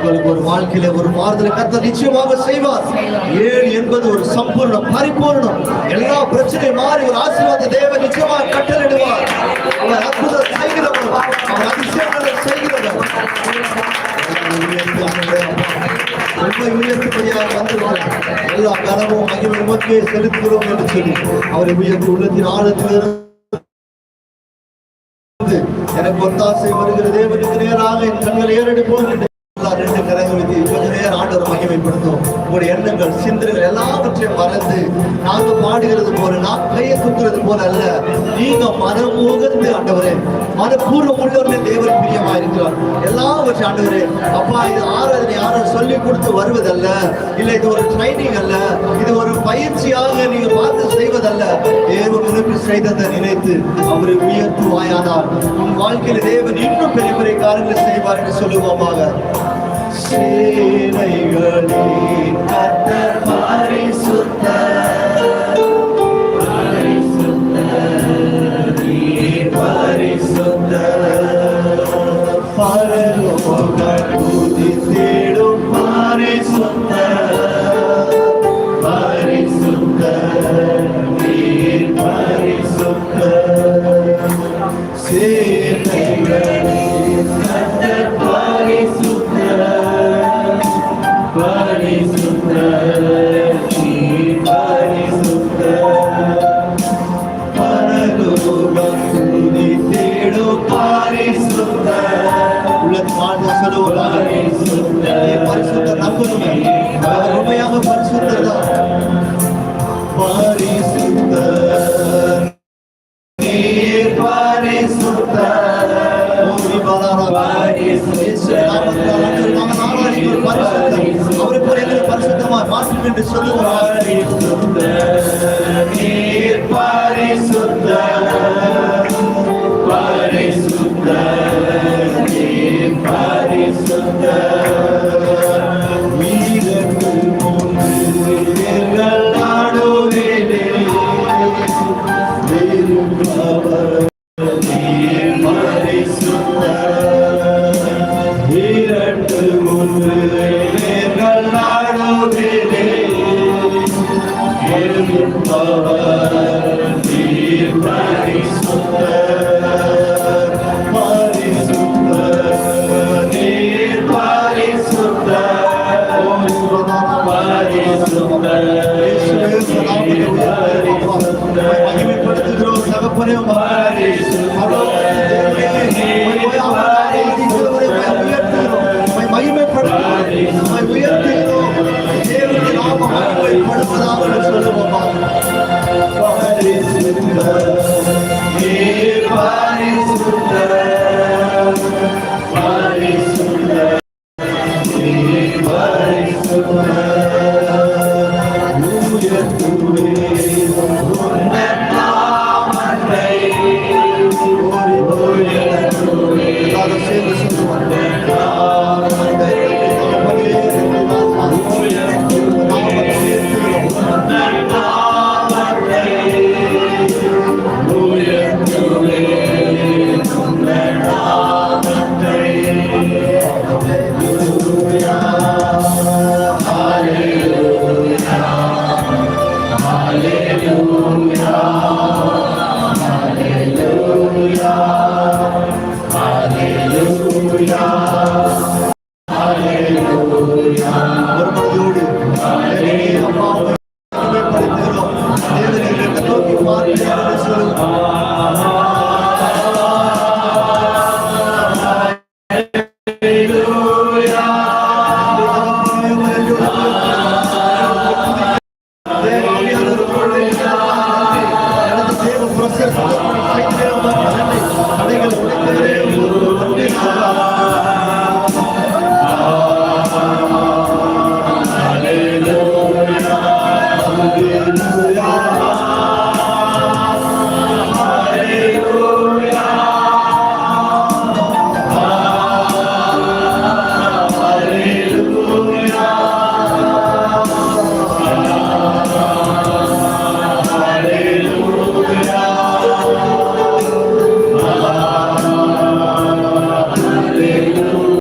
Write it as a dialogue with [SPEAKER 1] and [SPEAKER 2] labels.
[SPEAKER 1] உங்களுக்கு ஒரு வாழ்க்கையில ஒரு மாறுதலை கர்த்தர் நிச்சயமாக செய்வார். 7 என்பது ஒரு சம்பூர்ணம், பரிபூர்ணம். எல்லா பிரச்சனையும் மாறி ஒரு ஆசீர்வாத தேவன் நிச்சயமாக கட்டளையிடுவார். அவர் அற்புதம் செய்கிறவர், அவர் அதிசயங்களை செய்கிறவர். எல்லா கனமும் மகிமை உமக்கே செலுத்துகிறோம் என்று சொல்லி அவரை உயர்ந்து உள்ளத்தின் ஆழத்திலிருந்து எனக்கு ஒத்தாசை வருகிற தேவனுக்கு நேராக என் கண்கள் ஏறெடுப்போம். 2 கரங்களை வைத்து கொஞ்ச நேரம் ஆண்டவரை மகிமைப்படுத்தும். உங்களுடைய எண்ணங்கள், சிந்தனைகள் எல்லாவற்றையும் மறந்து நாங்க பாடுகிறது போல, நான் கையை தூக்குறது போல அல்ல, நீங்க மனம் உகந்து ஆண்டவரே, மனப்பூர்வம் உள்ளவர்களே தேவன் பிரியமா இருக்கிறார். எல்லாவற்றையும் ஆண்டவரே அப்பா, இது ஆராதனை யாரும் சொல்லி கொடுத்து வருவதல்ல, இல்ல இது ஒரு ட்ரைனிங் அல்ல, இது ஒரு பயிற்சியாக நீங்க பார்த்து செய்வதல்ல, தேவன் உனக்கு செய்ததை நினைத்து அவரை உயர்த்துவாயானால் உன் வாழ்க்கையில தேவன் இன்னும் பெரிய பெரிய காரியங்களை செய்வார் என்று சொல்லுவோமாக. சேனைகளின் கர்த்தர் பரிசுத்தர், பரிசுத்தர், நீர் பரிசுத்தர், பரலோகம் துதித்திடும் பரிசுத்தர், பரிசுத்தர், நீர் பரிசுத்தர், சேனைகளின் கர்த்தர் பரிசுத்தர், பரிசுத்தர், நீர் பரிசுத்தர், பரலோகம் துதித்திடும் பரிசுத்தர். உள்ளத்தின் சொல்லுவார், பரிசுத்தர் நம்புமே, அவர் உண்மையாக பரிசுத்தர் தான். பரிசுத்தர், நீர் பரிசுத்தர், அவருக்கு பரிசுத்தமாய் மாற்றும் என்று சொல்லுவார். நீர் பரிசுத்தர், பரிசுத்தர், நீர் பரிசுத்தர், வீரர்கள் முன்னில் ஆடுவேனே, நீர் பரிசுத்தர், இரண்டு முன்னில் ஆடுவேனே, எழுப்பவர் நீர் பரிசுத்தர், பரிசுத்தர், நீர் பரிசுத்தர், பரிசுத்தர், மகிமைப்படுத்துகிறோம் தகப்பனே, மகிமைப்படுத்துகிறோம், உயர்த்துகிறோம், தேவனுடைய நாமம் மகிமைப்படுவதாக சொல்லுவோம். பரிசுத்தர், நீர் பரிசுத்தர், பரிசுத்தர், நீர் பரிசுத்தர், Hallelujah.